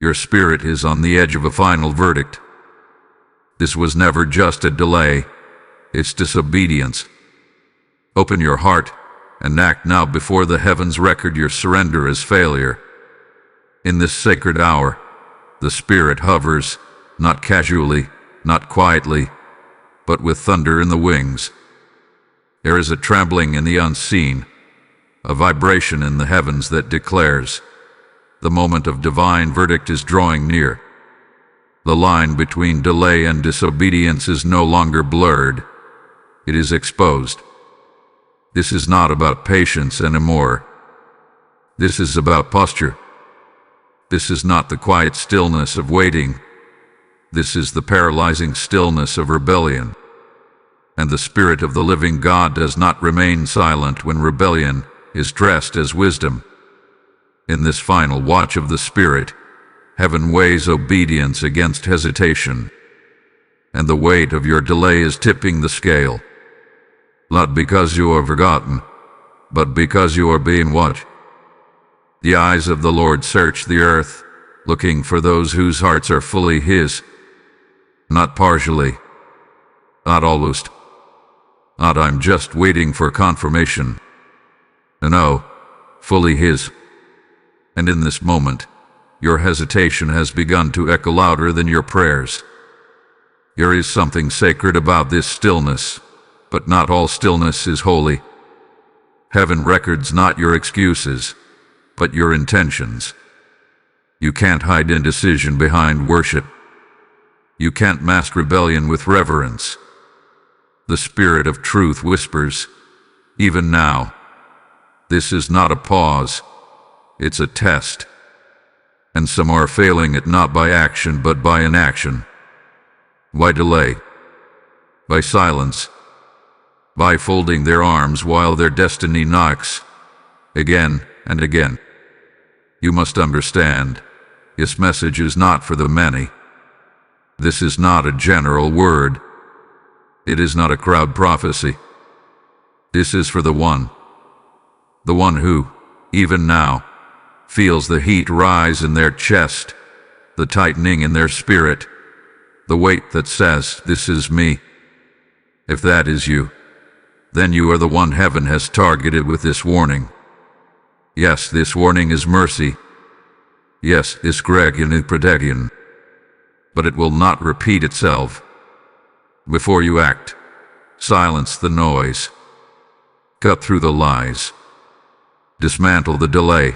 Your spirit is on the edge of a final verdict. This was never just a delay. It's disobedience. Open your heart and act now before the heavens record your surrender as failure. In this sacred hour, the Spirit hovers, not casually, not quietly, but with thunder in the wings. There is a trembling in the unseen, a vibration in the heavens that declares, the moment of divine verdict is drawing near. The line between delay and disobedience is no longer blurred. It is exposed. This is not about patience anymore. This is about posture. This is not the quiet stillness of waiting. This is the paralyzing stillness of rebellion. And the Spirit of the living God does not remain silent when rebellion is dressed as wisdom. In this final watch of the Spirit, heaven weighs obedience against hesitation, and the weight of your delay is tipping the scale. Not because you are forgotten, but because you are being watched. The eyes of the Lord search the earth, looking for those whose hearts are fully His, not partially, not almost, not I'm just waiting for confirmation. No, fully His. And in this moment, your hesitation has begun to echo louder than your prayers. There is something sacred about this stillness, but not all stillness is holy. Heaven records not your excuses, but your intentions. You can't hide indecision behind worship. You can't mask rebellion with reverence. The Spirit of truth whispers, even now, this is not a pause, it's a test. And some are failing it not by action but by inaction. Why delay? By silence. By folding their arms while their destiny knocks, again and again. You must understand, this message is not for the many. This is not a general word. It is not a crowd prophecy. This is for the one who, even now, feels the heat rise in their chest, the tightening in their spirit, the weight that says, this is me. If that is you, then you are the one heaven has targeted with this warning. Yes, this warning is mercy. Yes, this Gregorian is protection. But it will not repeat itself. Before you act, silence the noise. Cut through the lies. Dismantle the delay.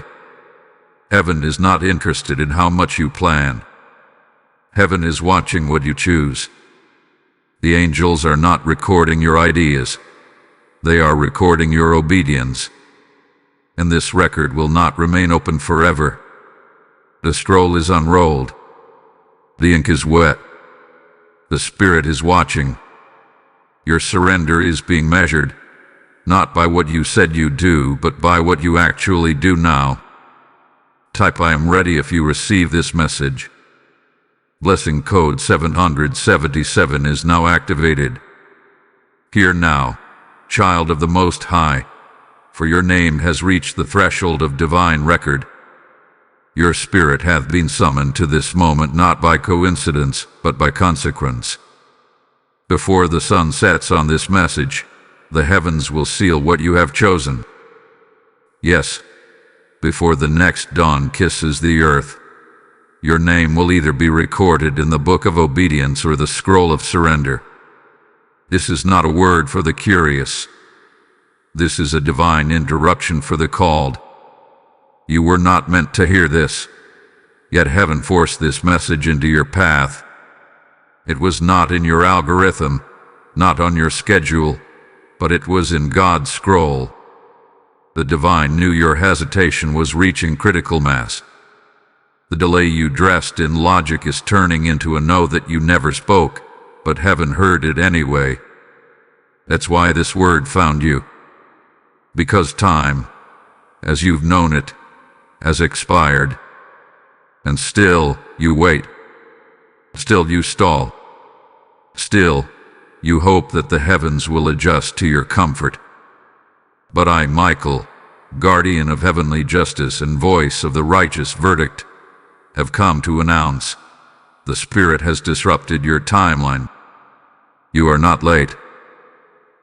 Heaven is not interested in how much you plan. Heaven is watching what you choose. The angels are not recording your ideas. They are recording your obedience. And this record will not remain open forever. The scroll is unrolled. The ink is wet. The Spirit is watching. Your surrender is being measured, not by what you said you'd do, but by what you actually do now. Type I am ready if you receive this message. Blessing code 777 is now activated. Hear now, child of the Most High, for your name has reached the threshold of divine record. Your spirit hath been summoned to this moment not by coincidence, but by consequence. Before the sun sets on this message, the heavens will seal what you have chosen. Yes, before the next dawn kisses the earth, your name will either be recorded in the book of obedience or the scroll of surrender. This is not a word for the curious. This is a divine interruption for the called. You were not meant to hear this, yet heaven forced this message into your path. It was not in your algorithm, not on your schedule, but it was in God's scroll. The divine knew your hesitation was reaching critical mass. The delay you dressed in logic is turning into a no that you never spoke, but heaven heard it anyway. That's why this word found you. Because time, as you've known it, has expired. And still you wait. Still you stall. Still you hope that the heavens will adjust to your comfort. But I, Michael, guardian of heavenly justice and voice of the righteous verdict, have come to announce. The Spirit has disrupted your timeline. You are not late.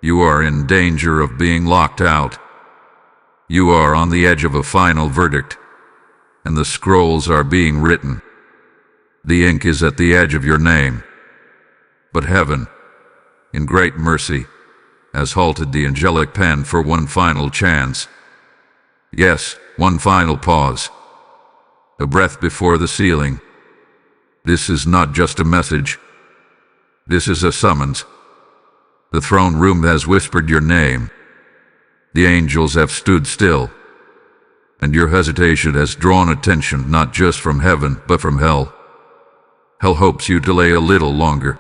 You are in danger of being locked out. You are on the edge of a final verdict, and the scrolls are being written. The ink is at the edge of your name. But heaven, in great mercy, has halted the angelic pen for one final chance. Yes, one final pause. A breath before the sealing. This is not just a message. This is a summons. The throne room has whispered your name. The angels have stood still. And your hesitation has drawn attention not just from heaven, but from hell. Hell hopes you delay a little longer.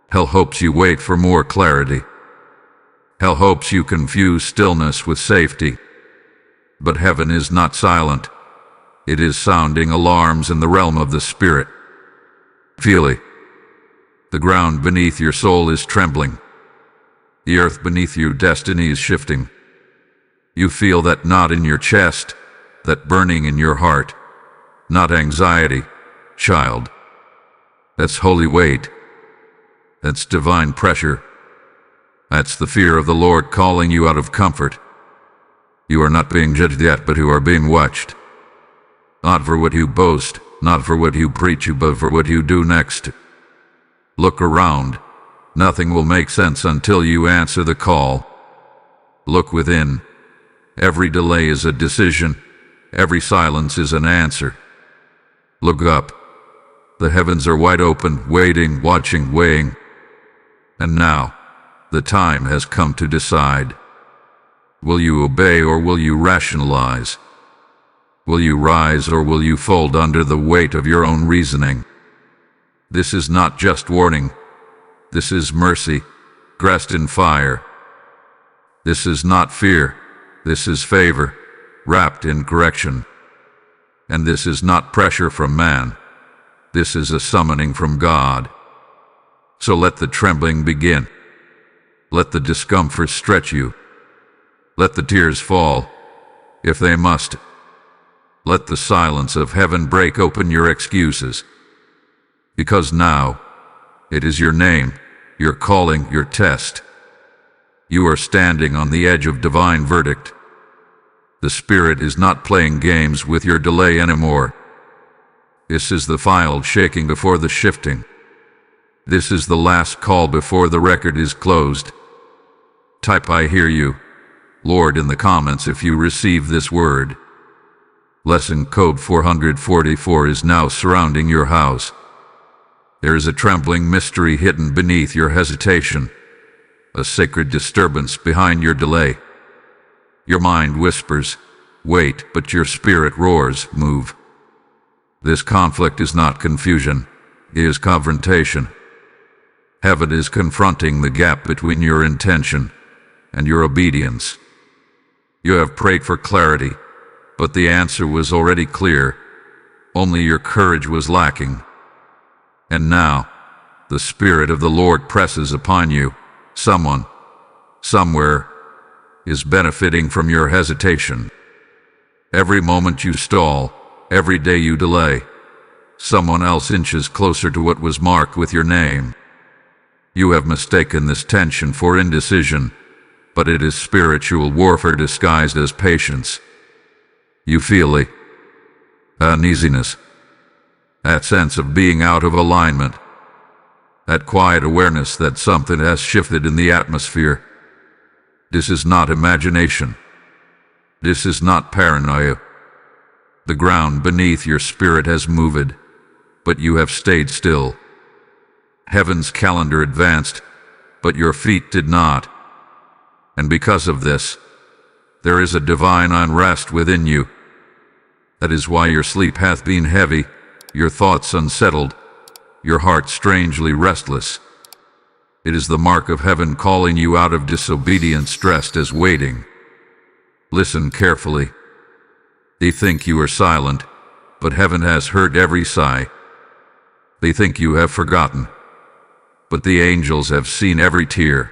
Hell hopes you wait for more clarity. Hell hopes you confuse stillness with safety. But heaven is not silent. It is sounding alarms in the realm of the Spirit. Feel it. The ground beneath your soul is trembling. The earth beneath you, destiny is shifting. You feel that knot in your chest, that burning in your heart. Not anxiety, child. That's holy weight. That's divine pressure. That's the fear of the Lord calling you out of comfort. You are not being judged yet, but you are being watched. Not for what you boast, not for what you preach, but for what you do next. Look around. Nothing will make sense until you answer the call. Look within. Every delay is a decision. Every silence is an answer. Look up. The heavens are wide open, waiting, watching, weighing. And now, the time has come to decide. Will you obey or will you rationalize? Will you rise or will you fold under the weight of your own reasoning? This is not just warning. This is mercy, dressed in fire. This is not fear. This is favor, wrapped in correction. And this is not pressure from man. This is a summoning from God. So let the trembling begin. Let the discomfort stretch you. Let the tears fall, if they must. Let the silence of heaven break open your excuses. Because now, it is your name, your calling, your test. You are standing on the edge of divine verdict. The Spirit is not playing games with your delay anymore. This is the final shaking before the shifting. This is the last call before the record is closed. Type "I hear you, Lord" in the comments if you receive this word. Lesson code 444 is now surrounding your house. There is a trembling mystery hidden beneath your hesitation, a sacred disturbance behind your delay. Your mind whispers, "Wait," but your spirit roars, "Move." This conflict is not confusion, it is confrontation. Heaven is confronting the gap between your intention and your obedience. You have prayed for clarity, but the answer was already clear. Only your courage was lacking. And now, the Spirit of the Lord presses upon you. Someone, somewhere, is benefiting from your hesitation. Every moment you stall, every day you delay, someone else inches closer to what was marked with your name. You have mistaken this tension for indecision, but it is spiritual warfare disguised as patience. You feel the uneasiness, that sense of being out of alignment, that quiet awareness that something has shifted in the atmosphere. This is not imagination. This is not paranoia. The ground beneath your spirit has moved, but you have stayed still. Heaven's calendar advanced, but your feet did not. And because of this, there is a divine unrest within you. That is why your sleep hath been heavy, your thoughts unsettled, your heart strangely restless. It is the mark of heaven calling you out of disobedience dressed as waiting. Listen carefully. They think you are silent, but heaven has heard every sigh. They think you have forgotten, but the angels have seen every tear.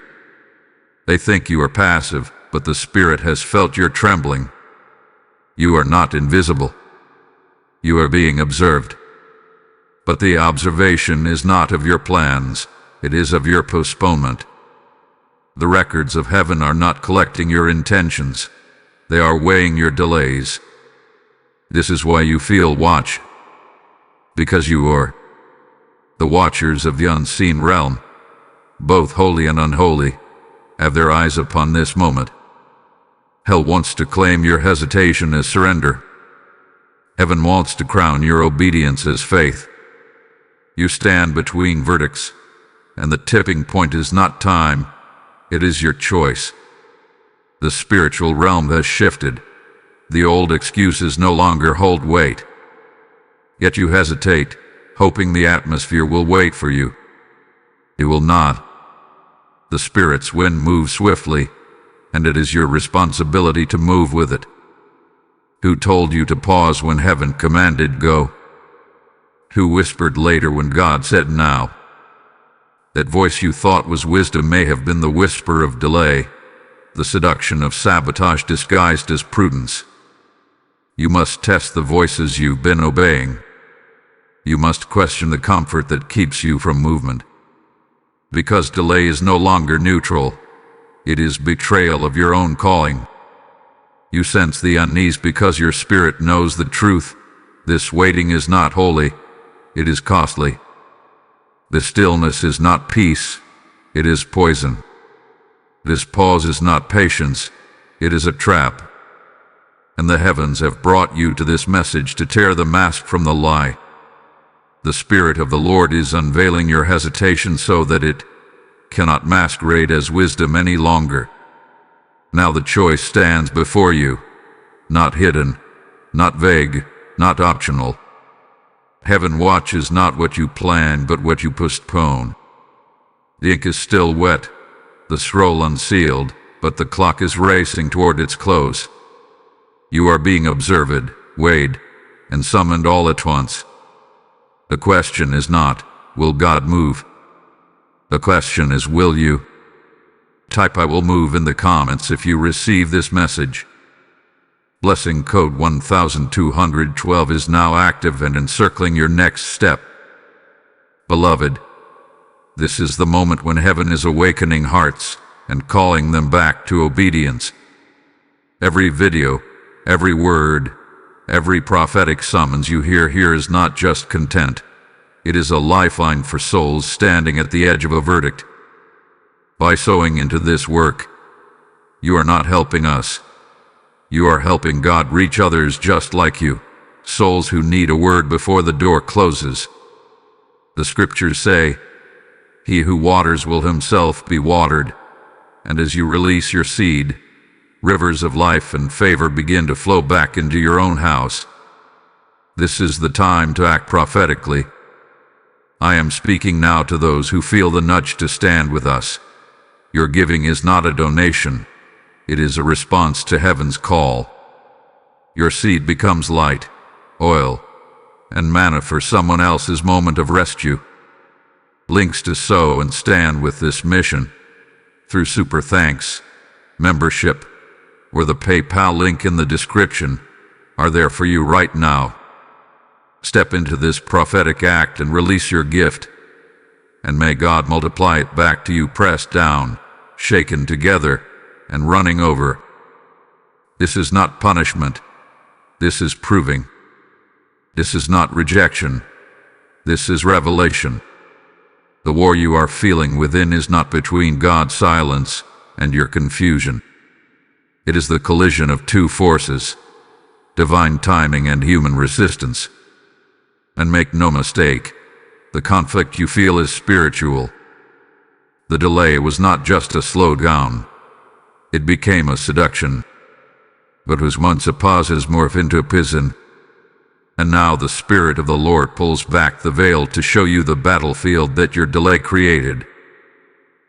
They think you are passive, but the Spirit has felt your trembling. You are not invisible. You are being observed. But the observation is not of your plans, it is of your postponement. The records of heaven are not collecting your intentions, they are weighing your delays. This is why you feel watch, because you are the watchers of the unseen realm, both holy and unholy, have their eyes upon this moment. Hell wants to claim your hesitation as surrender. Heaven wants to crown your obedience as faith. You stand between verdicts, and the tipping point is not time, it is your choice. The spiritual realm has shifted. The old excuses no longer hold weight. Yet you hesitate, hoping the atmosphere will wait for you. It will not. The Spirit's wind moves swiftly, and it is your responsibility to move with it. Who told you to pause when heaven commanded go? Who whispered later when God said now? That voice you thought was wisdom may have been the whisper of delay, the seduction of sabotage disguised as prudence. You must test the voices you've been obeying. You must question the comfort that keeps you from movement. Because delay is no longer neutral, it is betrayal of your own calling. You sense the unease because your spirit knows the truth. This waiting is not holy, it is costly. The stillness is not peace, it is poison. This pause is not patience, it is a trap. And the heavens have brought you to this message to tear the mask from the lie. The Spirit of the Lord is unveiling your hesitation so that it cannot masquerade as wisdom any longer. Now the choice stands before you, not hidden, not vague, not optional. Heaven watches not what you plan, but what you postpone. The ink is still wet, the scroll unsealed, but the clock is racing toward its close. You are being observed, weighed, and summoned all at once. The question is not, will God move? The question is, will you? Type I will move in the comments if you receive this message. Blessing code 1212 is now active and encircling your next step. Beloved, this is the moment when heaven is awakening hearts and calling them back to obedience. Every video, every word, every prophetic summons you hear here is not just content. It is a lifeline for souls standing at the edge of a verdict. By sowing into this work, you are not helping us. You are helping God reach others just like you, souls who need a word before the door closes. The scriptures say, "He who waters will himself be watered," and as you release your seed, rivers of life and favor begin to flow back into your own house. This is the time to act prophetically. I am speaking now to those who feel the nudge to stand with us. Your giving is not a donation. It is a response to heaven's call. Your seed becomes light, oil, and manna for someone else's moment of rescue. Links to sow and stand with this mission through Super Thanks, membership, or the PayPal link in the description are there for you right now. Step into this prophetic act and release your gift, and may God multiply it back to you, pressed down, shaken together, and running over. This is not punishment. This is proving. This is not rejection. This is revelation. The war you are feeling within is not between God's silence and your confusion. It is the collision of two forces, divine timing and human resistance. And make no mistake, the conflict you feel is spiritual. The delay was not just a slowdown. It became a seduction. But was once a pause has morphed into a prison. And now the Spirit of the Lord pulls back the veil to show you the battlefield that your delay created.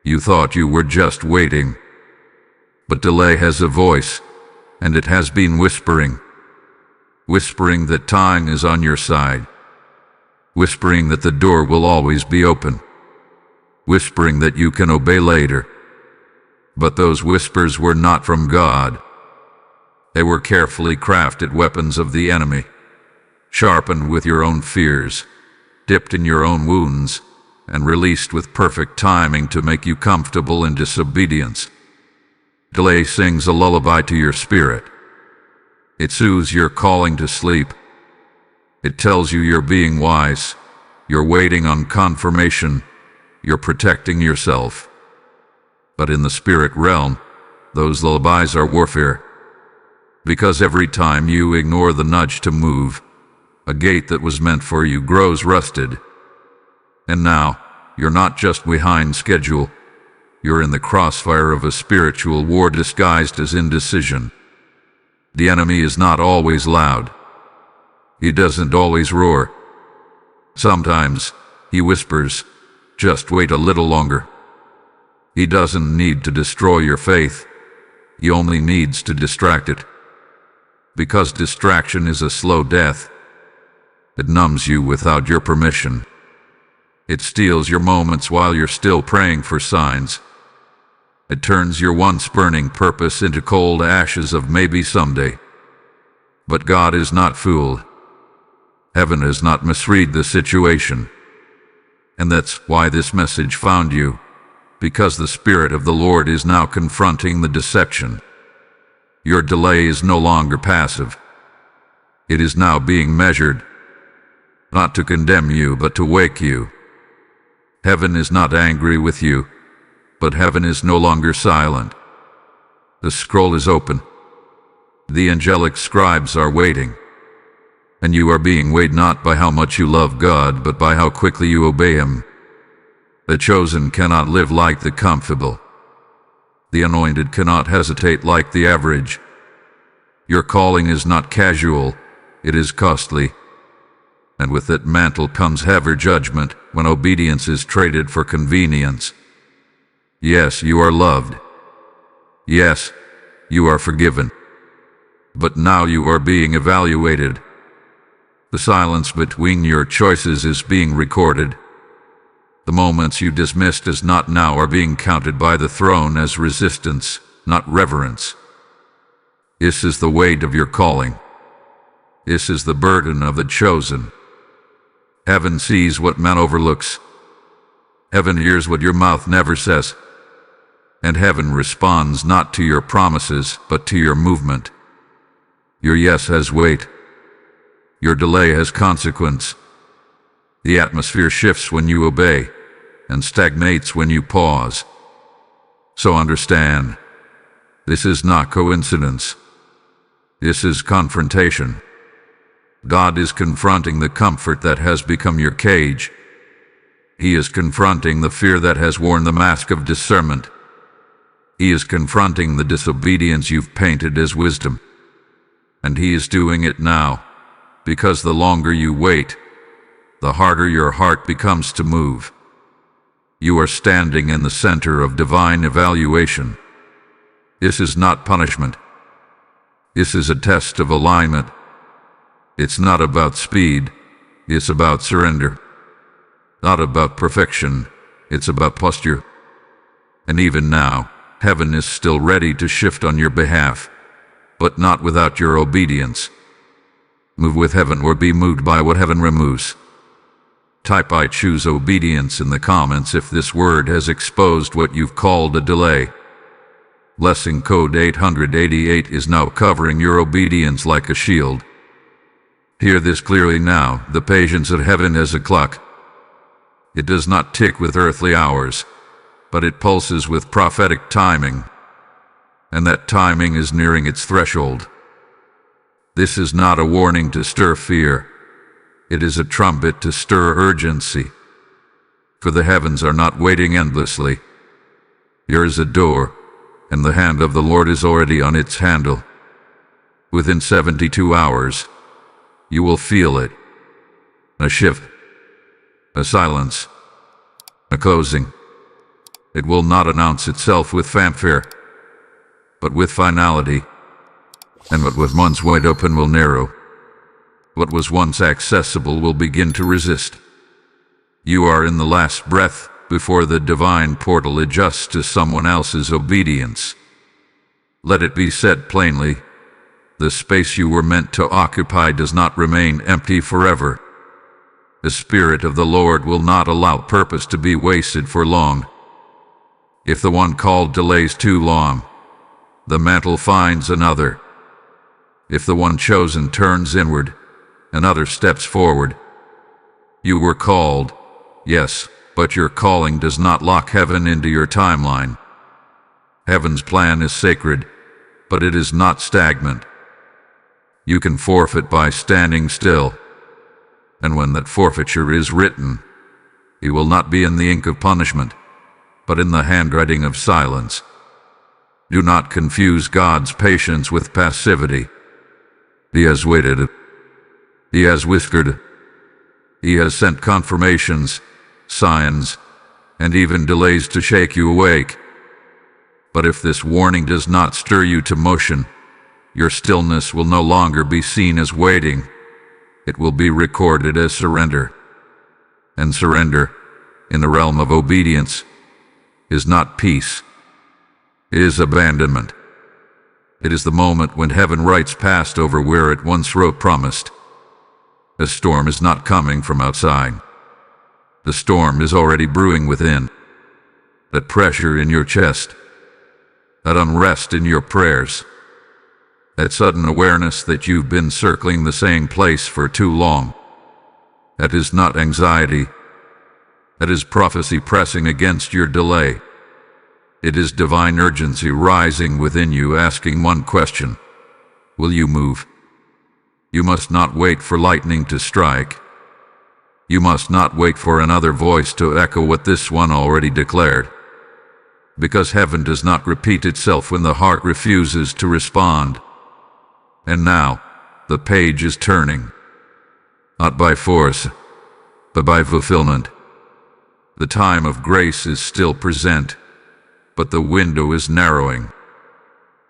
You thought you were just waiting. But delay has a voice, and it has been whispering. Whispering that time is on your side. Whispering that the door will always be open. Whispering that you can obey later. But those whispers were not from God. They were carefully crafted weapons of the enemy. sharpened with your own fears, dipped in your own wounds, and released with perfect timing to make you comfortable in disobedience. Delay sings a lullaby to your spirit. It soothes your calling to sleep. It tells you you're being wise, you're waiting on confirmation, you're protecting yourself. But in the spirit realm, those lullabies are warfare. Because every time you ignore the nudge to move, a gate that was meant for you grows rusted. And now, you're not just behind schedule, you're in the crossfire of a spiritual war disguised as indecision. The enemy is not always loud. He doesn't always roar. Sometimes, he whispers, "Just wait a little longer." He doesn't need to destroy your faith. He only needs to distract it. Because distraction is a slow death. It numbs you without your permission. It steals your moments while you're still praying for signs. It turns your once burning purpose into cold ashes of maybe someday. But God is not fooled. Heaven has not misread the situation. And that's why this message found you, because the Spirit of the Lord is now confronting the deception. Your delay is no longer passive. It is now being measured, not to condemn you, but to wake you. Heaven is not angry with you, but heaven is no longer silent. The scroll is open. The angelic scribes are waiting. And you are being weighed not by how much you love God, but by how quickly you obey Him. The chosen cannot live like the comfortable. The anointed cannot hesitate like the average. Your calling is not casual, it is costly. And with that mantle comes heavy judgment when obedience is traded for convenience. Yes, you are loved. Yes, you are forgiven. But now you are being evaluated. The silence between your choices is being recorded. The moments you dismissed as not now are being counted by the throne as resistance, not reverence. This is the weight of your calling. This is the burden of the chosen. Heaven sees what man overlooks. Heaven hears what your mouth never says. And heaven responds not to your promises, but to your movement. Your yes has weight. Your delay has consequence. The atmosphere shifts when you obey, and stagnates when you pause. So understand, this is not coincidence. This is confrontation. God is confronting the comfort that has become your cage. He is confronting the fear that has worn the mask of discernment. He is confronting the disobedience you've painted as wisdom. And He is doing it now, because the longer you wait, the harder your heart becomes to move. You are standing in the center of divine evaluation. This is not punishment. This is a test of alignment. It's not about speed, it's about surrender. Not about perfection, it's about posture. And even now, heaven is still ready to shift on your behalf, but not without your obedience. Move with heaven or be moved by what heaven removes. Type "I choose obedience" in the comments if this word has exposed what you've called a delay. Blessing code 888 is now covering your obedience like a shield. Hear this clearly now, the patience of heaven has a clock. It does not tick with earthly hours, but it pulses with prophetic timing, and that timing is nearing its threshold. This is not a warning to stir fear. It is a trumpet to stir urgency. For the heavens are not waiting endlessly. There is a door, and the hand of the Lord is already on its handle. Within 72 hours, you will feel it. A shift, a silence, a closing. It will not announce itself with fanfare, but with finality. And what was once wide open will narrow. What was once accessible will begin to resist. You are in the last breath before the divine portal adjusts to someone else's obedience. Let it be said plainly, The space you were meant to occupy does not remain empty forever. The Spirit of the Lord will not allow purpose to be wasted for long. If the one called delays too long, the mantle finds another. If the one chosen turns inward, another steps forward. You were called, yes, but your calling does not lock heaven into your timeline. Heaven's plan is sacred, but it is not stagnant. You can forfeit by standing still, and when that forfeiture is written, it will not be in the ink of punishment, but in the handwriting of silence. Do not confuse God's patience with passivity. He has waited. He has whispered. He has sent confirmations, signs, and even delays to shake you awake. But if this warning does not stir you to motion, your stillness will no longer be seen as waiting. It will be recorded as surrender. And surrender, in the realm of obedience, is not peace. It is abandonment. It is the moment when heaven writes past over where it once wrote promised. The storm is not coming from outside. The storm is already brewing within. That pressure in your chest, that unrest in your prayers, that sudden awareness that you've been circling the same place for too long. That is not anxiety. That is prophecy pressing against your delay. It is divine urgency rising within you, asking one question: will you move? You must not wait for lightning to strike. You must not wait for another voice to echo what this one already declared. Because heaven does not repeat itself when the heart refuses to respond. And now, the page is turning. Not by force, but by fulfillment. The time of grace is still present, but the window is narrowing.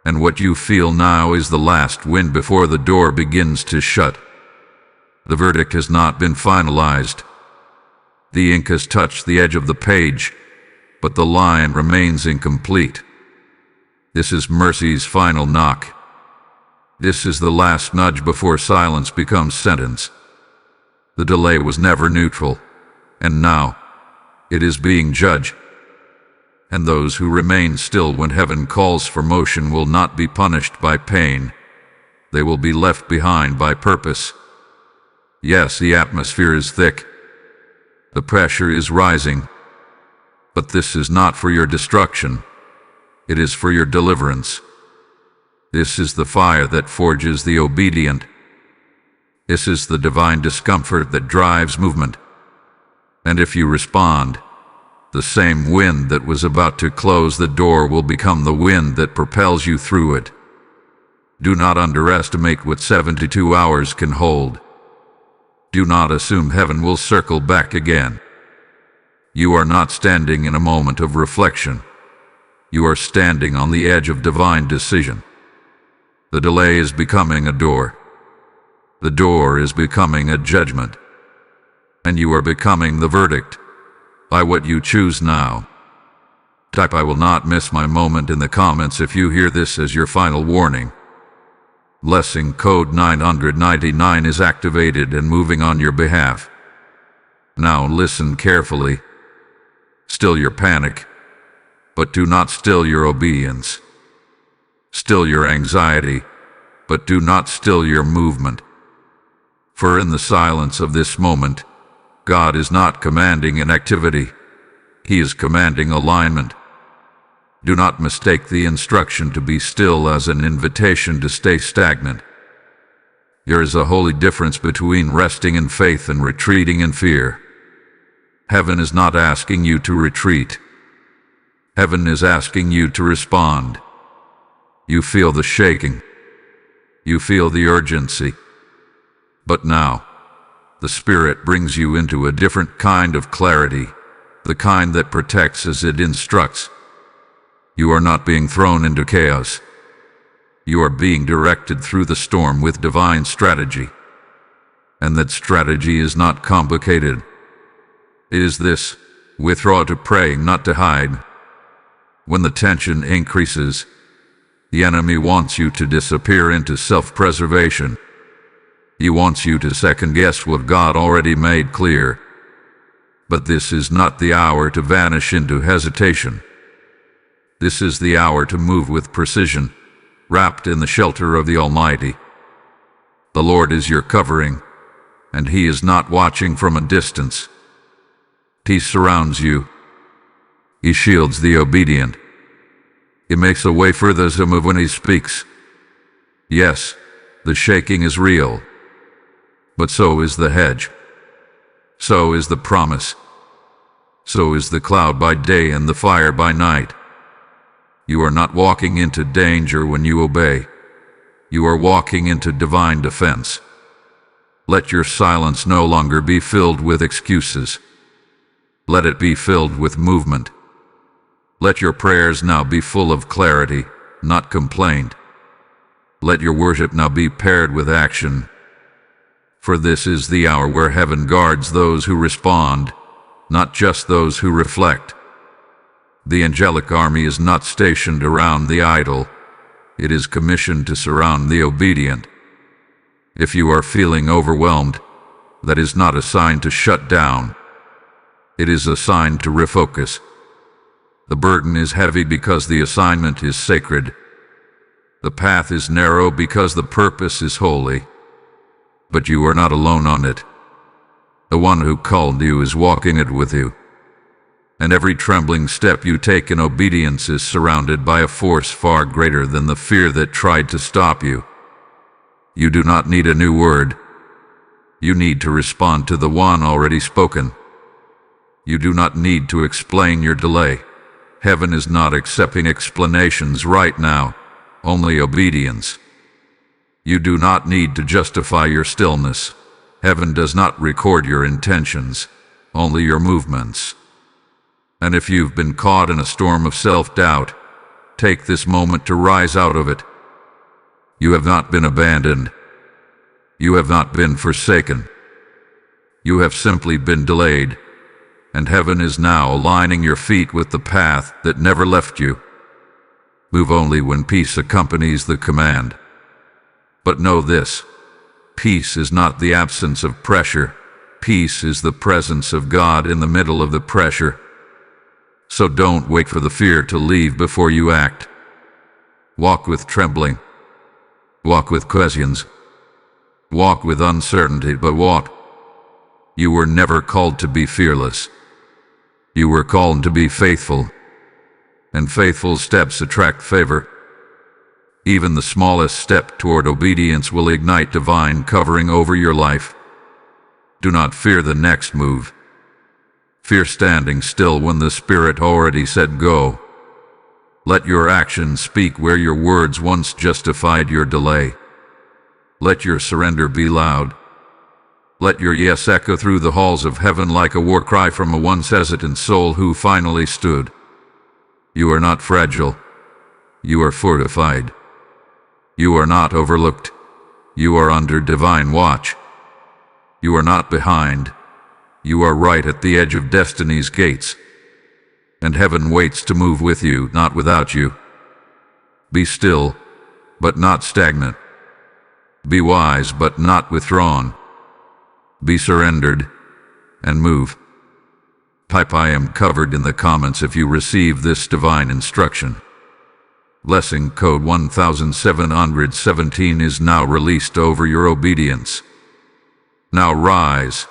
And what you feel now is the last wind before the door begins to shut. The verdict has not been finalized. The ink has touched the edge of the page, but the line remains incomplete. This is mercy's final knock. This is the last nudge before silence becomes sentence. The delay was never neutral, and now it is being judged. And those who remain still when heaven calls for motion will not be punished by pain. They will be left behind by purpose. Yes, the atmosphere is thick. The pressure is rising. But this is not for your destruction. It is for your deliverance. This is the fire that forges the obedient. This is the divine discomfort that drives movement. And if you respond, the same wind that was about to close the door will become the wind that propels you through it. Do not underestimate what 72 hours can hold. Do not assume heaven will circle back again. You are not standing in a moment of reflection. You are standing on the edge of divine decision. The delay is becoming a door. The door is becoming a judgment. And you are becoming the verdict by what you choose now. Type "I will not miss my moment" in the comments if you hear this as your final warning. Blessing code 999 is activated and moving on your behalf. Now listen carefully. Still your panic, but do not still your obedience. Still your anxiety, but do not still your movement. For in the silence of this moment, God is not commanding inactivity. He is commanding alignment. Do not mistake the instruction to be still as an invitation to stay stagnant. There is a holy difference between resting in faith and retreating in fear. Heaven is not asking you to retreat. Heaven is asking you to respond. You feel the shaking. You feel the urgency. But now, the Spirit brings you into a different kind of clarity, the kind that protects as it instructs. You are not being thrown into chaos. You are being directed through the storm with divine strategy. And that strategy is not complicated. It is this: withdraw to pray, not to hide. When the tension increases, The enemy wants you to disappear into self-preservation. He wants you to second-guess what God already made clear. But this is not the hour to vanish into hesitation. This is the hour to move with precision, wrapped in the shelter of the Almighty. The Lord is your covering, and He is not watching from a distance. He surrounds you. He shields the obedient. He makes a way for those who move when He speaks. Yes, the shaking is real, but so is the hedge. So is the promise. So is the cloud by day and the fire by night. You are not walking into danger when you obey. You are walking into divine defense. Let your silence no longer be filled with excuses. Let it be filled with movement. Let your prayers now be full of clarity, not complaint. Let your worship now be paired with action. For this is the hour where heaven guards those who respond, not just those who reflect. The angelic army is not stationed around the idle. It is commissioned to surround the obedient. If you are feeling overwhelmed, that is not a sign to shut down. It is a sign to refocus. The burden is heavy because the assignment is sacred. The path is narrow because the purpose is holy. But you are not alone on it. The one who called you is walking it with you. And every trembling step you take in obedience is surrounded by a force far greater than the fear that tried to stop you. You do not need a new word. You need to respond to the one already spoken. You do not need to explain your delay. Heaven is not accepting explanations right now, only obedience. You do not need to justify your stillness. Heaven does not record your intentions, only your movements. And if you've been caught in a storm of self-doubt, take this moment to rise out of it. You have not been abandoned. You have not been forsaken. You have simply been delayed, and heaven is now aligning your feet with the path that never left you. Move only when peace accompanies the command. But know this, peace is not the absence of pressure. Peace is the presence of God in the middle of the pressure. So don't wait for the fear to leave before you act. Walk with trembling. Walk with questions. Walk with uncertainty, but walk. You were never called to be fearless. You were called to be faithful. And faithful steps attract favor. Even the smallest step toward obedience will ignite divine covering over your life. Do not fear the next move. Fear standing still when the Spirit already said go. Let your actions speak where your words once justified your delay. Let your surrender be loud. Let your yes echo through the halls of heaven like a war cry from a once hesitant soul who finally stood. You are not fragile. You are fortified. You are not overlooked. You are under divine watch. You are not behind. You are right at the edge of destiny's gates. And heaven waits to move with you, not without you. Be still, but not stagnant. Be wise, but not withdrawn. Be surrendered, and move. Type I am covered in the comments if you receive this divine instruction. Blessing code 1717 is now released over your obedience. Now rise,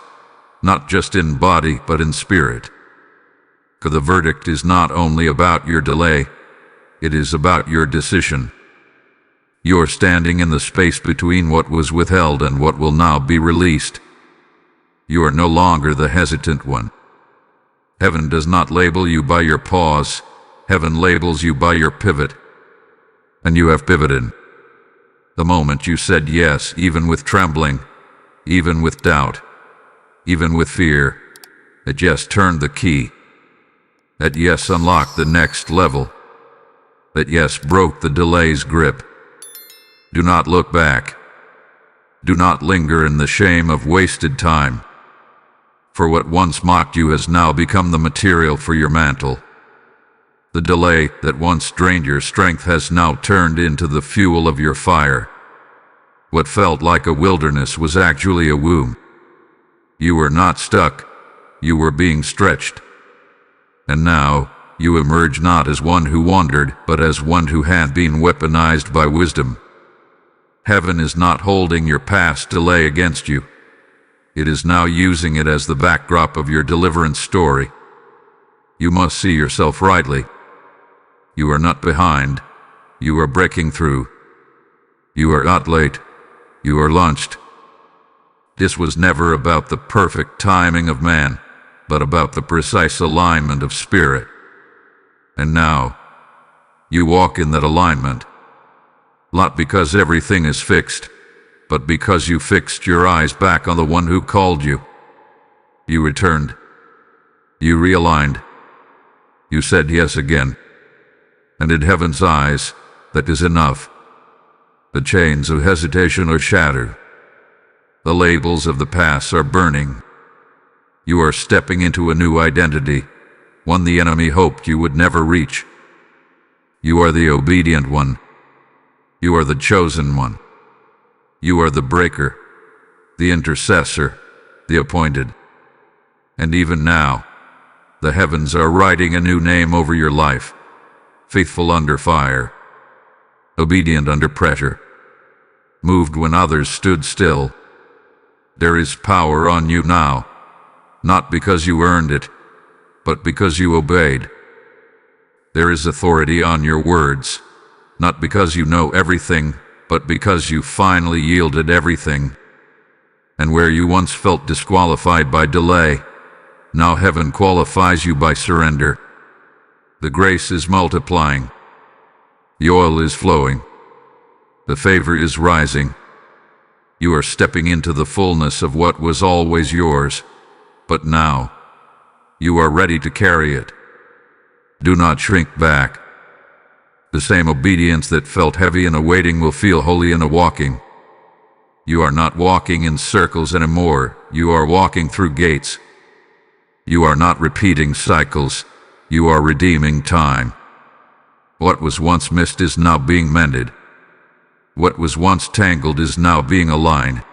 not just in body but in spirit. For the verdict is not only about your delay, it is about your decision. You're standing in the space between what was withheld and what will now be released. You are no longer the hesitant one. Heaven does not label you by your pause. Heaven labels you by your pivot. And you have pivoted. The moment you said yes, even with trembling, even with doubt, even with fear, that yes turned the key. That yes unlocked the next level. That yes broke the delay's grip. Do not look back. Do not linger in the shame of wasted time. For what once mocked you has now become the material for your mantle. The delay that once drained your strength has now turned into the fuel of your fire. What felt like a wilderness was actually a womb. You were not stuck, you were being stretched. And now, you emerge not as one who wandered, but as one who had been weaponized by wisdom. Heaven is not holding your past delay against you. It is now using it as the backdrop of your deliverance story. You must see yourself rightly. You are not behind. You are breaking through. You are not late. You are launched. This was never about the perfect timing of man, but about the precise alignment of spirit. And now, you walk in that alignment, not because everything is fixed, but because you fixed your eyes back on the one who called you. You returned. You realigned. You said yes again. And in heaven's eyes, that is enough. The chains of hesitation are shattered. The labels of the past are burning. You are stepping into a new identity, one the enemy hoped you would never reach. You are the obedient one. You are the chosen one. You are the breaker, the intercessor, the appointed. And even now, the heavens are writing a new name over your life. Faithful under fire, obedient under pressure, moved when others stood still. There is power on you now, not because you earned it, but because you obeyed. There is authority on your words, not because you know everything, but because you finally yielded everything. And where you once felt disqualified by delay, now heaven qualifies you by surrender. The grace is multiplying. The oil is flowing. The favor is rising. You are stepping into the fullness of what was always yours, but now you are ready to carry it. Do not shrink back. The same obedience that felt heavy in a waiting will feel holy in a walking. You are not walking in circles anymore. You are walking through gates. You are not repeating cycles. You are redeeming time. What was once missed is now being mended. What was once tangled is now being aligned.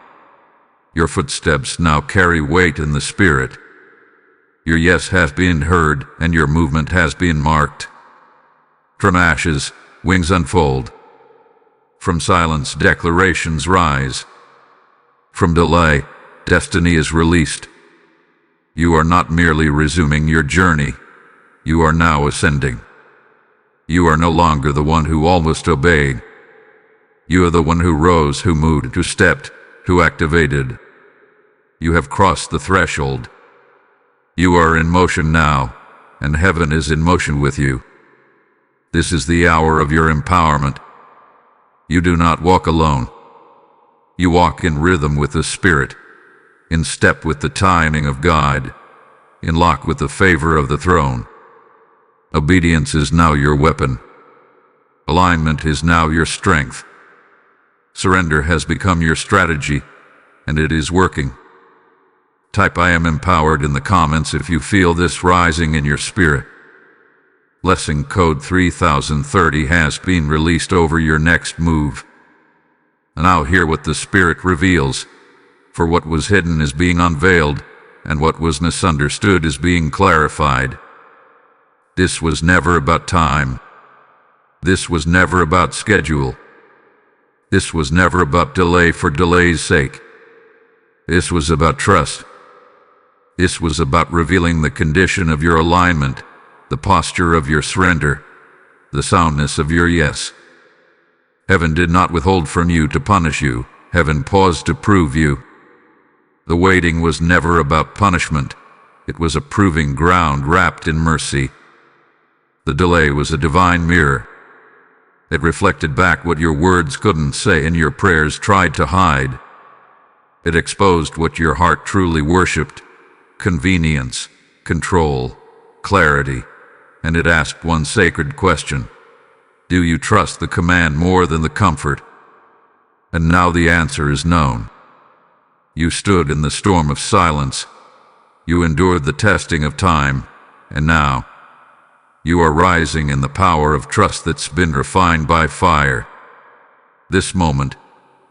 Your footsteps now carry weight in the spirit. Your yes has been heard, and your movement has been marked. From ashes, wings unfold. From silence, declarations rise. From delay, destiny is released. You are not merely resuming your journey. You are now ascending. You are no longer the one who almost obeyed. You are the one who rose, who moved, who stepped, who activated. You have crossed the threshold. You are in motion now, and heaven is in motion with you. This is the hour of your empowerment. You do not walk alone. You walk in rhythm with the Spirit, in step with the timing of God, in lock with the favor of the throne. Obedience is now your weapon. Alignment is now your strength. Surrender has become your strategy, and it is working. Type "I am empowered" in the comments if you feel this rising in your spirit. Blessing code 3030 has been released over your next move. Now hear what the Spirit reveals, for what was hidden is being unveiled, and what was misunderstood is being clarified. This was never about time. This was never about schedule. This was never about delay for delay's sake. This was about trust. This was about revealing the condition of your alignment, the posture of your surrender, the soundness of your yes. Heaven did not withhold from you to punish you. Heaven paused to prove you. The waiting was never about punishment. It was a proving ground wrapped in mercy. The delay was a divine mirror. It reflected back what your words couldn't say and your prayers tried to hide. It exposed what your heart truly worshipped: convenience, control, clarity, and it asked one sacred question: do you trust the command more than the comfort? And now the answer is known. You stood in the storm of silence. You endured the testing of time, and now You are rising in the power of trust that's been refined by fire. This moment,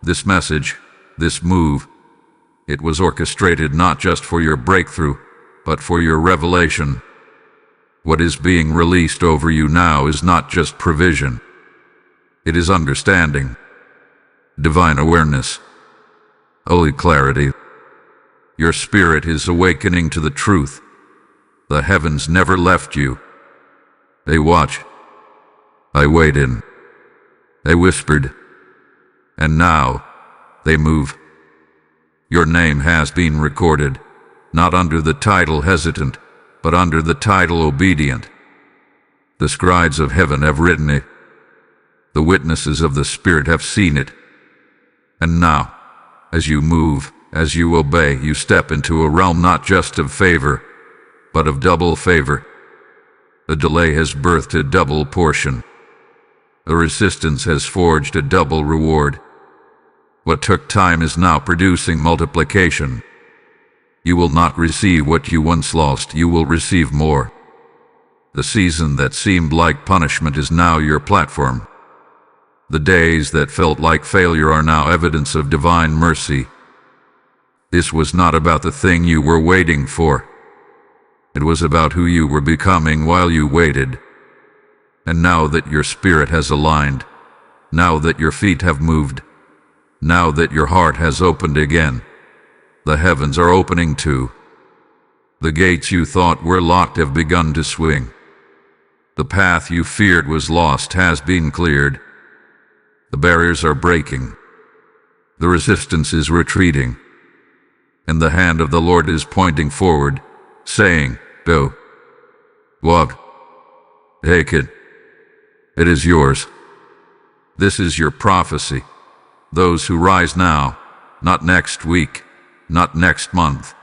this message, this move, it was orchestrated not just for your breakthrough, but for your revelation. What is being released over you now is not just provision. It is understanding, divine awareness, holy clarity. Your spirit is awakening to the truth. The heavens never left you. They watch. I waited. They whispered. And now, they move. Your name has been recorded, not under the title hesitant, but under the title obedient. The scribes of heaven have written it. The witnesses of the Spirit have seen it. And now, as you move, as you obey, you step into a realm not just of favor, but of double favor. A delay has birthed a double portion. A resistance has forged a double reward. What took time is now producing multiplication. You will not receive what you once lost, you will receive more. The season that seemed like punishment is now your platform. The days that felt like failure are now evidence of divine mercy. This was not about the thing you were waiting for. It was about who you were becoming while you waited. And now that your spirit has aligned, now that your feet have moved, now that your heart has opened again, the heavens are opening too. The gates you thought were locked have begun to swing. The path you feared was lost has been cleared. The barriers are breaking. The resistance is retreating. And the hand of the Lord is pointing forward, saying, Go. Walk. Take it. It is yours. This is your prophecy. Those who rise now, not next week, not next month,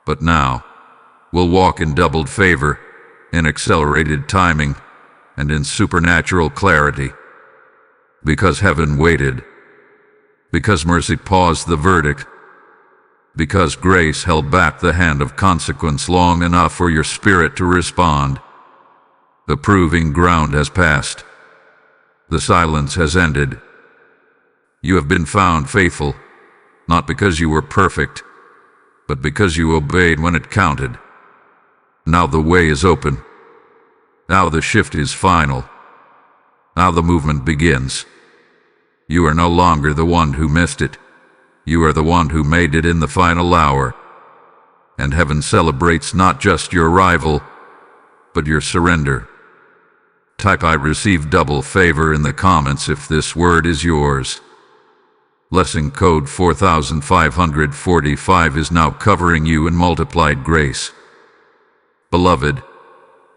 but now, will walk in doubled favor, in accelerated timing, and in supernatural clarity. Because heaven waited. Because mercy paused the verdict. Because grace held back the hand of consequence long enough for your spirit to respond. The proving ground has passed. The silence has ended. You have been found faithful, not because you were perfect, but because you obeyed when it counted. Now the way is open. Now the shift is final. Now the movement begins. You are no longer the one who missed it. You are the one who made it in the final hour. And heaven celebrates not just your arrival, but your surrender. Type I receive double favor in the comments if this word is yours. Blessing code 4545 is now covering you in multiplied grace. Beloved,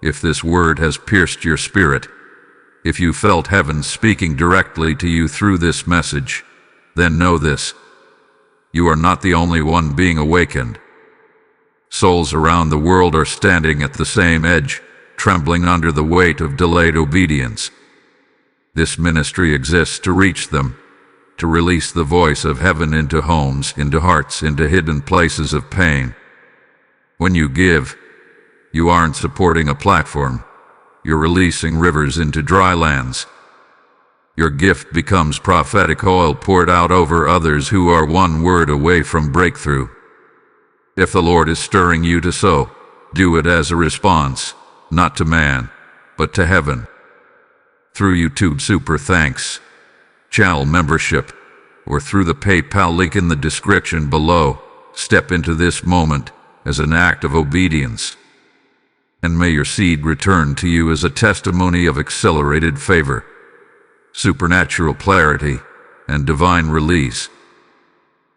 if this word has pierced your spirit, if you felt heaven speaking directly to you through this message, then know this. You are not the only one being awakened. Souls around the world are standing at the same edge, trembling under the weight of delayed obedience. This ministry exists to reach them, to release the voice of heaven into homes, into hearts, into hidden places of pain. When you give, you aren't supporting a platform. You're releasing rivers into dry lands. Your gift becomes prophetic oil poured out over others who are one word away from breakthrough. If the Lord is stirring you to sow, do it as a response, not to man, but to heaven. Through YouTube Super Thanks, channel membership, or through the PayPal link in the description below, step into this moment as an act of obedience. And may your seed return to you as a testimony of accelerated favor, supernatural clarity, and divine release.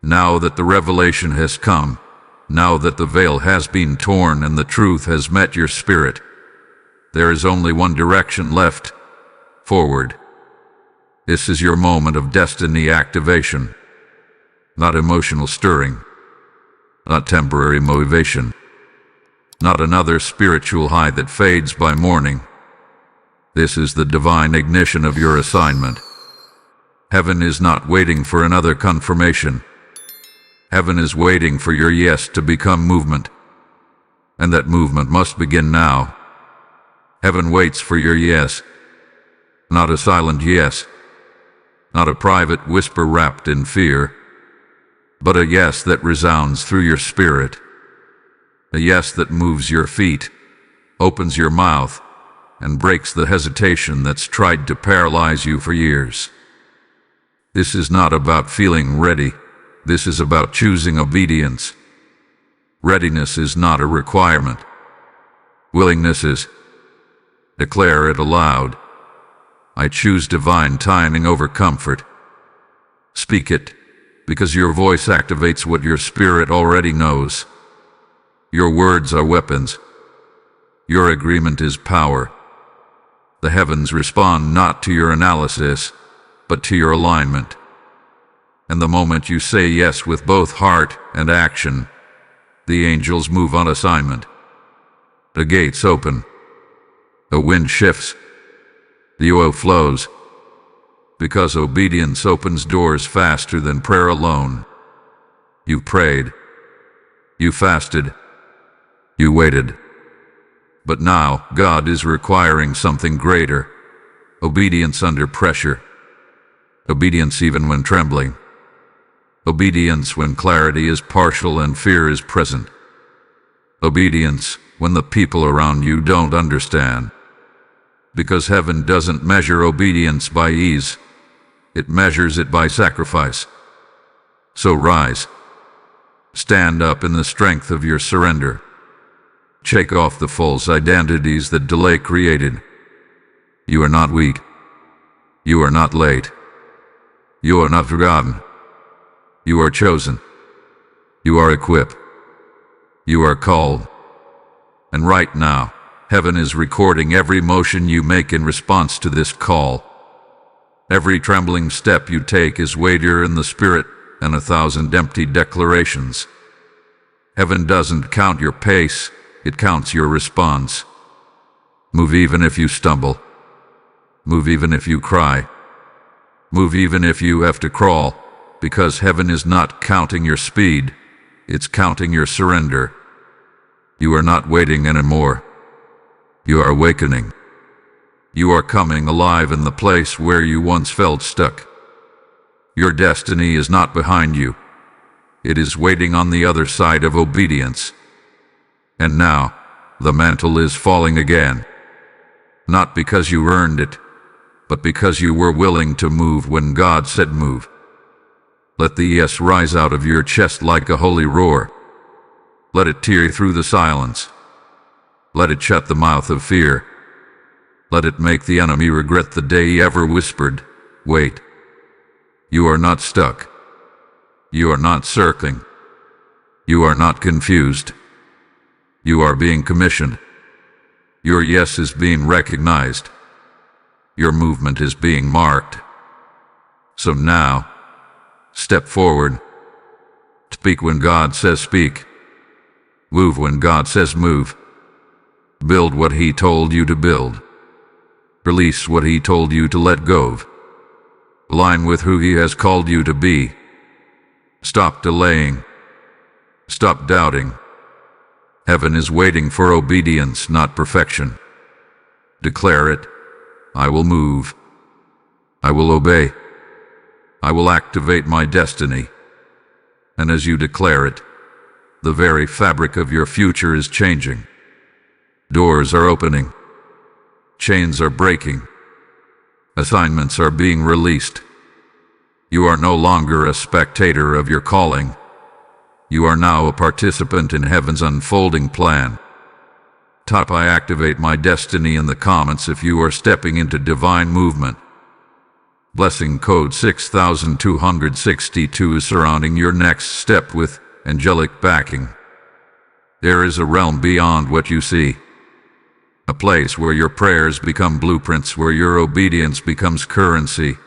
Now that the revelation has come, now that the veil has been torn and the truth has met your spirit, there is only one direction left: forward. This is your moment of destiny activation, not emotional stirring, not temporary motivation, not another spiritual high that fades by morning. This is the divine ignition of your assignment. Heaven is not waiting for another confirmation. Heaven is waiting for your yes to become movement. And that movement must begin now. Heaven waits for your yes. Not a silent yes. Not a private whisper wrapped in fear, but a yes that resounds through your spirit. A yes that moves your feet, opens your mouth, and breaks the hesitation that's tried to paralyze you for years. This is not about feeling ready. This is about choosing obedience. Readiness is not a requirement. Willingness is. Declare it aloud. I choose divine timing over comfort. Speak it, because your voice activates what your spirit already knows. Your words are weapons. Your agreement is power. The heavens respond not to your analysis, but to your alignment. And the moment you say yes with both heart and action, the angels move on assignment. The gates open. The wind shifts. The oil flows. Because obedience opens doors faster than prayer alone. You prayed. You fasted. You waited. But now God is requiring something greater. Obedience under pressure. Obedience even when trembling. Obedience when clarity is partial and fear is present. Obedience when the people around you don't understand. Because heaven doesn't measure obedience by ease. It measures it by sacrifice. So rise. Stand up in the strength of your surrender. Shake off the false identities that delay created. You are not weak. You are not late. You are not forgotten. You are chosen. You are equipped. You are called. And right now, heaven is recording every motion you make in response to this call. Every trembling step you take is weightier in the spirit than 1,000 empty declarations. Heaven doesn't count your pace. It counts your response. Move even if you stumble. Move even if you cry. Move even if you have to crawl, because heaven is not counting your speed, it's counting your surrender. You are not waiting anymore. You are awakening. You are coming alive in the place where you once felt stuck. Your destiny is not behind you. It is waiting on the other side of obedience. And now, the mantle is falling again. Not because you earned it, but because you were willing to move when God said move. Let the yes rise out of your chest like a holy roar. Let it tear through the silence. Let it shut the mouth of fear. Let it make the enemy regret the day he ever whispered, wait. You are not stuck. You are not circling. You are not confused. You are being commissioned. Your yes is being recognized. Your movement is being marked. So now, step forward. Speak when God says speak. Move when God says move. Build what He told you to build. Release what He told you to let go of. Align with who He has called you to be. Stop delaying. Stop doubting. Heaven is waiting for obedience, not perfection. Declare it. I will move. I will obey. I will activate my destiny. And as you declare it, the very fabric of your future is changing. Doors are opening. Chains are breaking. Assignments are being released. You are no longer a spectator of your calling. You are now a participant in heaven's unfolding plan. Type I activate my destiny in the comments if you are stepping into divine movement. Blessing code 6262 is surrounding your next step with angelic backing. There is a realm beyond what you see. A place where your prayers become blueprints, where your obedience becomes currency,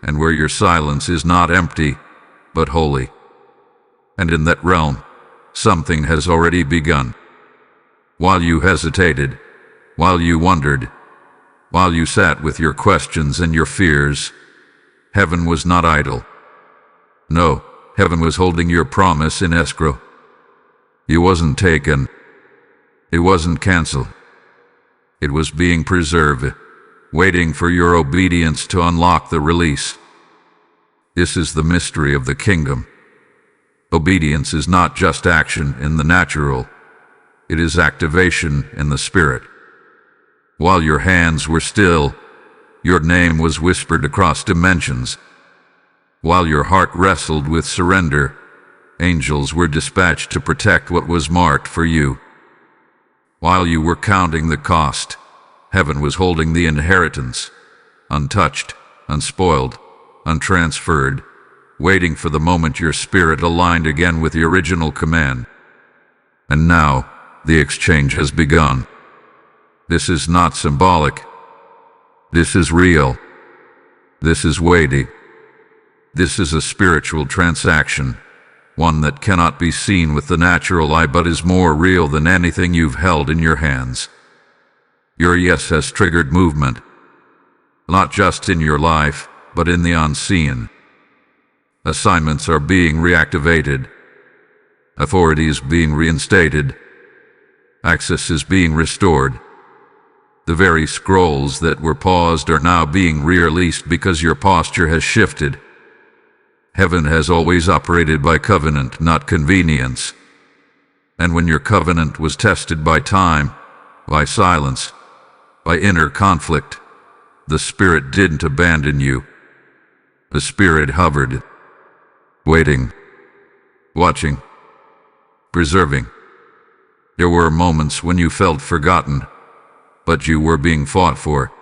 and where your silence is not empty, but holy. And in that realm, something has already begun. While you hesitated, while you wondered, while you sat with your questions and your fears, heaven was not idle. No, heaven was holding your promise in escrow. It wasn't taken. It wasn't canceled. It was being preserved, waiting for your obedience to unlock the release. This is the mystery of the kingdom. Obedience is not just action in the natural, it is activation in the spirit. While your hands were still, your name was whispered across dimensions. While your heart wrestled with surrender, angels were dispatched to protect what was marked for you. While you were counting the cost, heaven was holding the inheritance, untouched, unspoiled, untransferred, waiting for the moment your spirit aligned again with the original command. And now, the exchange has begun. This is not symbolic. This is real. This is weighty. This is a spiritual transaction, one that cannot be seen with the natural eye but is more real than anything you've held in your hands. Your yes has triggered movement, not just in your life, but in the unseen. Assignments are being reactivated. Authority is being reinstated. Access is being restored. The very scrolls that were paused are now being re-released because your posture has shifted. Heaven has always operated by covenant, not convenience. And when your covenant was tested by time, by silence, by inner conflict, the Spirit didn't abandon you. The Spirit hovered, waiting, watching, preserving. There were moments when you felt forgotten, but you were being fought for.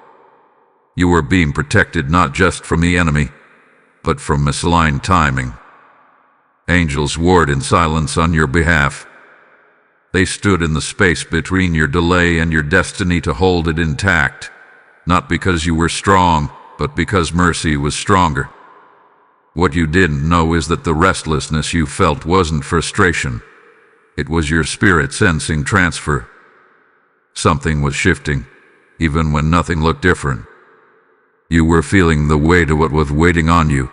You were being protected not just from the enemy, but from misaligned timing. Angels warred in silence on your behalf. They stood in the space between your delay and your destiny to hold it intact, not because you were strong, but because mercy was stronger. What you didn't know is that the restlessness you felt wasn't frustration. It was your spirit sensing transfer. Something was shifting, even when nothing looked different. You were feeling the weight of what was waiting on you.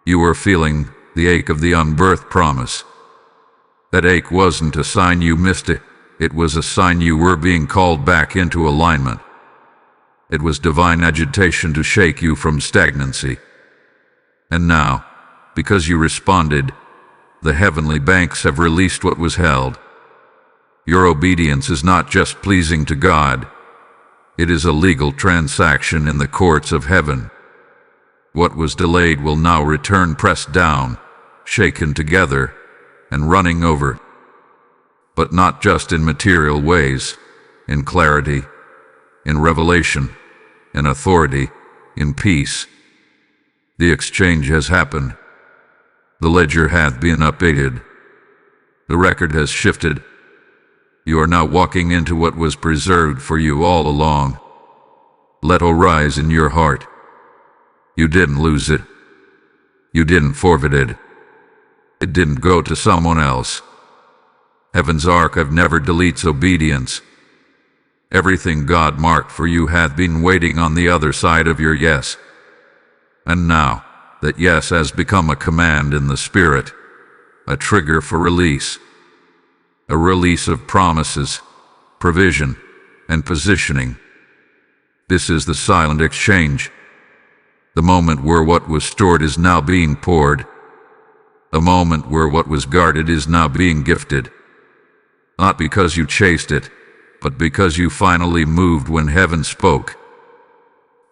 You were feeling the ache of the unbirthed promise. That ache wasn't a sign you missed it. It was a sign you were being called back into alignment. It was divine agitation to shake you from stagnancy. And now, because you responded, the heavenly banks have released what was held. Your obedience is not just pleasing to God. It is a legal transaction in the courts of heaven. What was delayed will now return pressed down, shaken together, and running over. But not just in material ways, in clarity, in revelation, in authority, in peace. The exchange has happened. The ledger hath been updated. The record has shifted. You are now walking into what was preserved for you all along. Let it rise in your heart. You didn't lose it. You didn't forfeit it. It didn't go to someone else. Heaven's archive never deletes obedience. Everything God marked for you hath been waiting on the other side of your yes. And now, that yes has become a command in the Spirit, a trigger for release. A release of promises, provision, and positioning. This is the silent exchange. The moment where what was stored is now being poured. The moment where what was guarded is now being gifted. Not because you chased it, but because you finally moved when heaven spoke.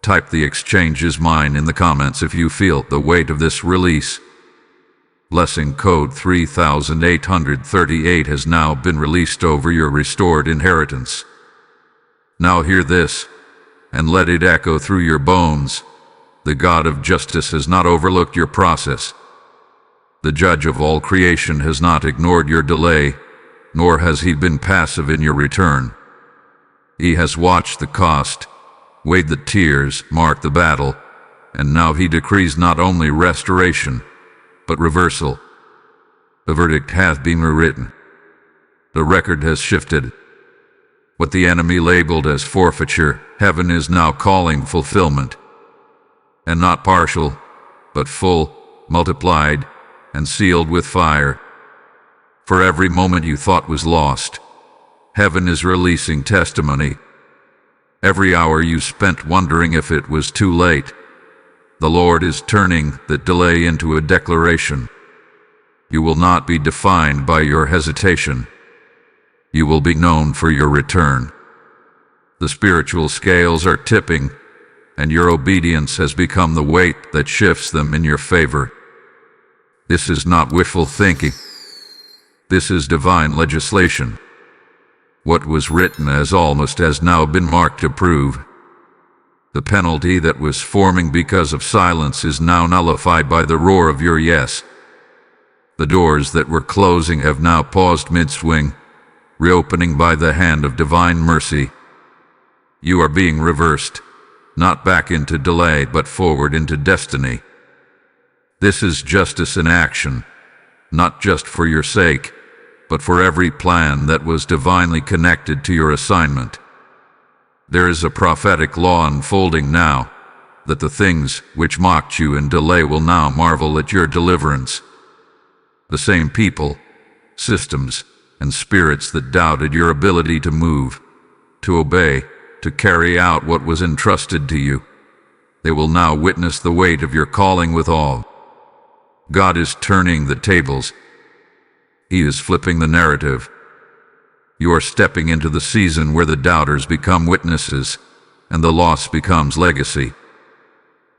Type "the exchange is mine" in the comments if you feel the weight of this release. Blessing code 3838 has now been released over your restored inheritance. Now hear this, and let it echo through your bones. The God of justice has not overlooked your process. The judge of all creation has not ignored your delay, nor has he been passive in your return. He has watched the cost, weighed the tears, marked the battle, and now he decrees not only restoration, but reversal. The verdict hath been rewritten. The record has shifted. What the enemy labeled as forfeiture, heaven is now calling fulfillment. And not partial, but full, multiplied, and sealed with fire. For every moment you thought was lost, heaven is releasing testimony. Every hour you spent wondering if it was too late, the Lord is turning that delay into a declaration. You will not be defined by your hesitation. You will be known for your return. The spiritual scales are tipping, and your obedience has become the weight that shifts them in your favor. This is not wishful thinking. This is divine legislation. What was written as almost has now been marked approved. The penalty that was forming because of silence is now nullified by the roar of your yes. The doors that were closing have now paused mid-swing, reopening by the hand of divine mercy. You are being reversed, not back into delay but forward into destiny. This is justice in action, not just for your sake, but for every plan that was divinely connected to your assignment. There is a prophetic law unfolding now, that the things which mocked you in delay will now marvel at your deliverance. The same people, systems, and spirits that doubted your ability to move, to obey, to carry out what was entrusted to you, they will now witness the weight of your calling with awe. God is turning the tables. He is flipping the narrative. You are stepping into the season where the doubters become witnesses, and the loss becomes legacy.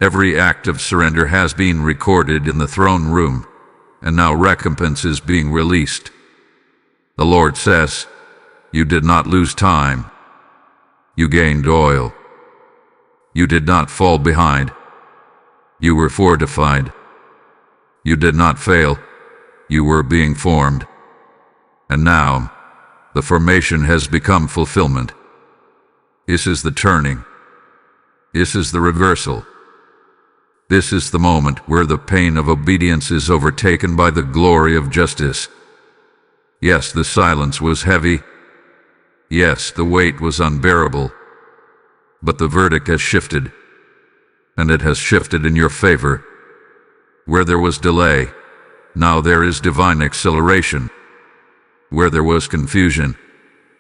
Every act of surrender has been recorded in the throne room, and now recompense is being released. The Lord says, you did not lose time. You gained oil. You did not fall behind. You were fortified. You did not fail. You were being formed. And now, the formation has become fulfillment. This is the turning. This is the reversal. This is the moment where the pain of obedience is overtaken by the glory of justice. Yes, the silence was heavy. Yes, the weight was unbearable. But the verdict has shifted, and it has shifted in your favor. Where there was delay, now there is divine acceleration. Where there was confusion,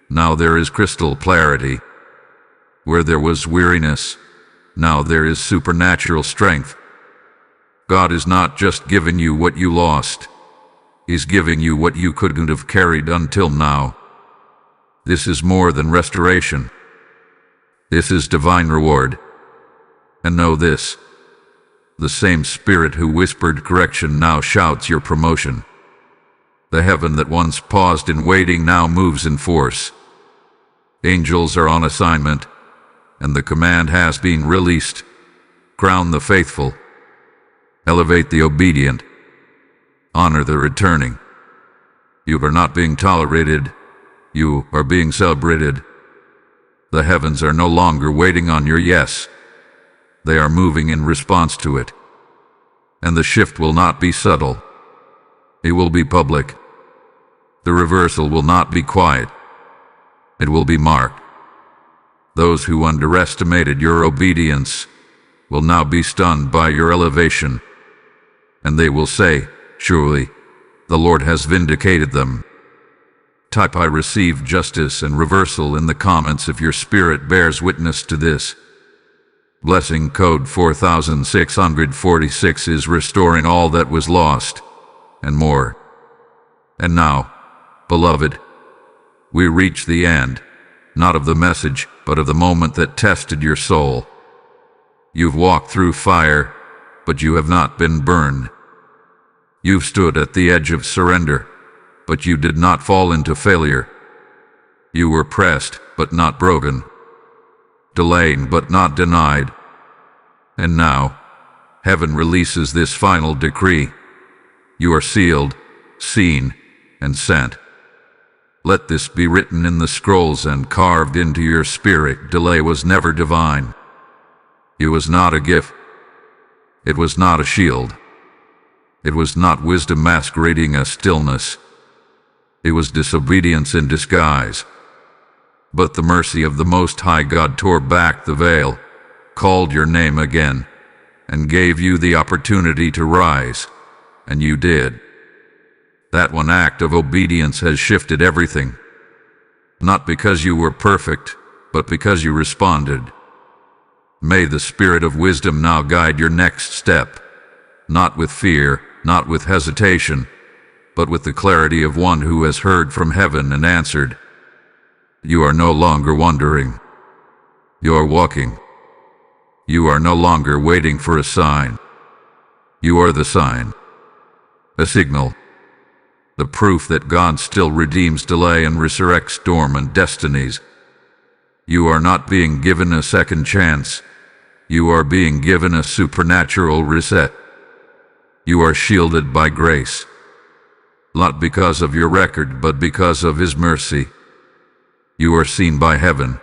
now there is crystal clarity. Where there was weariness, now there is supernatural strength. God is not just giving you what you lost. He's giving you what you couldn't have carried until now. This is more than restoration. This is divine reward. And know this: the same Spirit who whispered correction now shouts your promotion. The heaven that once paused in waiting now moves in force. Angels are on assignment, and the command has been released. Crown the faithful. Elevate the obedient. Honor the returning. You are not being tolerated. You are being celebrated. The heavens are no longer waiting on your yes. They are moving in response to it. And the shift will not be subtle. It will be public. The reversal will not be quiet. It will be marked. Those who underestimated your obedience will now be stunned by your elevation. And they will say, surely, the Lord has vindicated them. Type I receive justice and reversal in the comments if your spirit bears witness to this. Blessing code 4646 is restoring all that was lost, and more. And now, beloved, we reach the end, not of the message, but of the moment that tested your soul. You've walked through fire, but you have not been burned. You've stood at the edge of surrender, but you did not fall into failure. You were pressed, but not broken. Delayed, but not denied. And now, heaven releases this final decree. You are sealed, seen, and sent. Let this be written in the scrolls and carved into your spirit. Delay was never divine. It was not a gift. It was not a shield. It was not wisdom masquerading as stillness. It was disobedience in disguise. But the mercy of the Most High God tore back the veil, called your name again, and gave you the opportunity to rise, and you did. That one act of obedience has shifted everything. Not because you were perfect, but because you responded. May the Spirit of wisdom now guide your next step, not with fear, not with hesitation, but with the clarity of one who has heard from heaven and answered. You are no longer wondering. You are walking. You are no longer waiting for a sign. You are the sign, a signal, the proof that God still redeems delay and resurrects dormant destinies. You are not being given a second chance. You are being given a supernatural reset. You are shielded by grace, not because of your record, but because of His mercy. You are seen by heaven,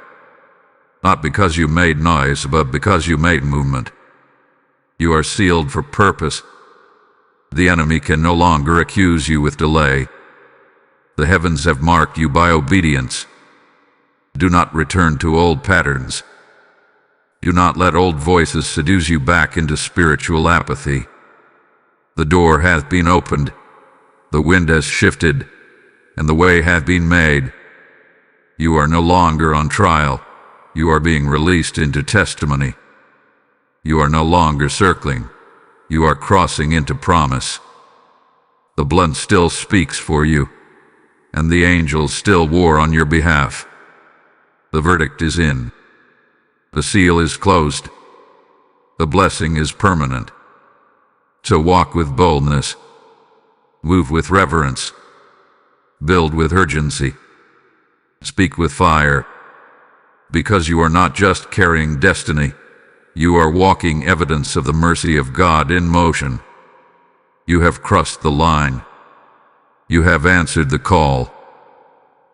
not because you made noise, but because you made movement. You are sealed for purpose. The enemy can no longer accuse you with delay. The heavens have marked you by obedience. Do not return to old patterns. Do not let old voices seduce you back into spiritual apathy. The door hath been opened, the wind has shifted, and the way hath been made. You are no longer on trial. You are being released into testimony. You are no longer circling. You are crossing into promise. The blood still speaks for you, and the angels still war on your behalf. The verdict is in. The seal is closed. The blessing is permanent. So walk with boldness. Move with reverence. Build with urgency. Speak with fire. Because you are not just carrying destiny, you are walking evidence of the mercy of God in motion. You have crossed the line. You have answered the call.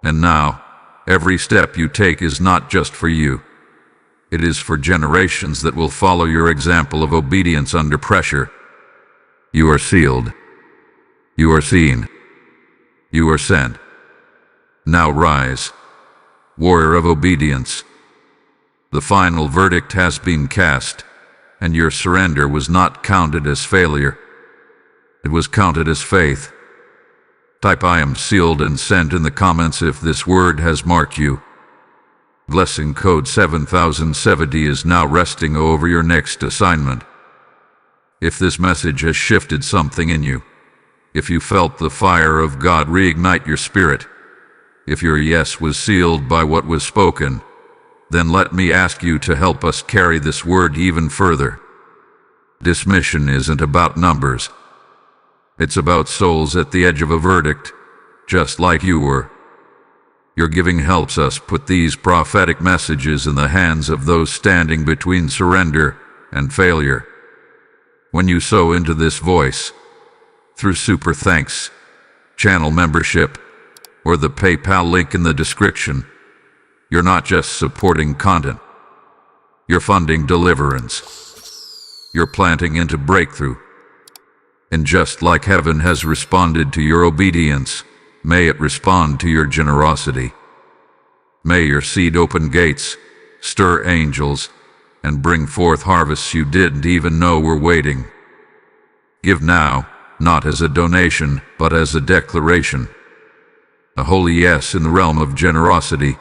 And now, every step you take is not just for you. It is for generations that will follow your example of obedience under pressure. You are sealed. You are seen. You are sent. Now rise, warrior of obedience. The final verdict has been cast, and your surrender was not counted as failure. It was counted as faith. Type "I am sealed" and sent in the comments if this word has marked you. Blessing code 7070 is now resting over your next assignment. If this message has shifted something in you, if you felt the fire of God reignite your spirit, if your yes was sealed by what was spoken, then let me ask you to help us carry this word even further. This mission isn't about numbers. It's about souls at the edge of a verdict, just like you were. Your giving helps us put these prophetic messages in the hands of those standing between surrender and failure. When you sow into this voice, through Super Thanks, channel membership, or the PayPal link in the description, you're not just supporting content. You're funding deliverance. You're planting into breakthrough. And just like heaven has responded to your obedience, may it respond to your generosity. May your seed open gates, stir angels, and bring forth harvests you didn't even know were waiting. Give now, not as a donation, but as a declaration. A holy yes in the realm of generosity.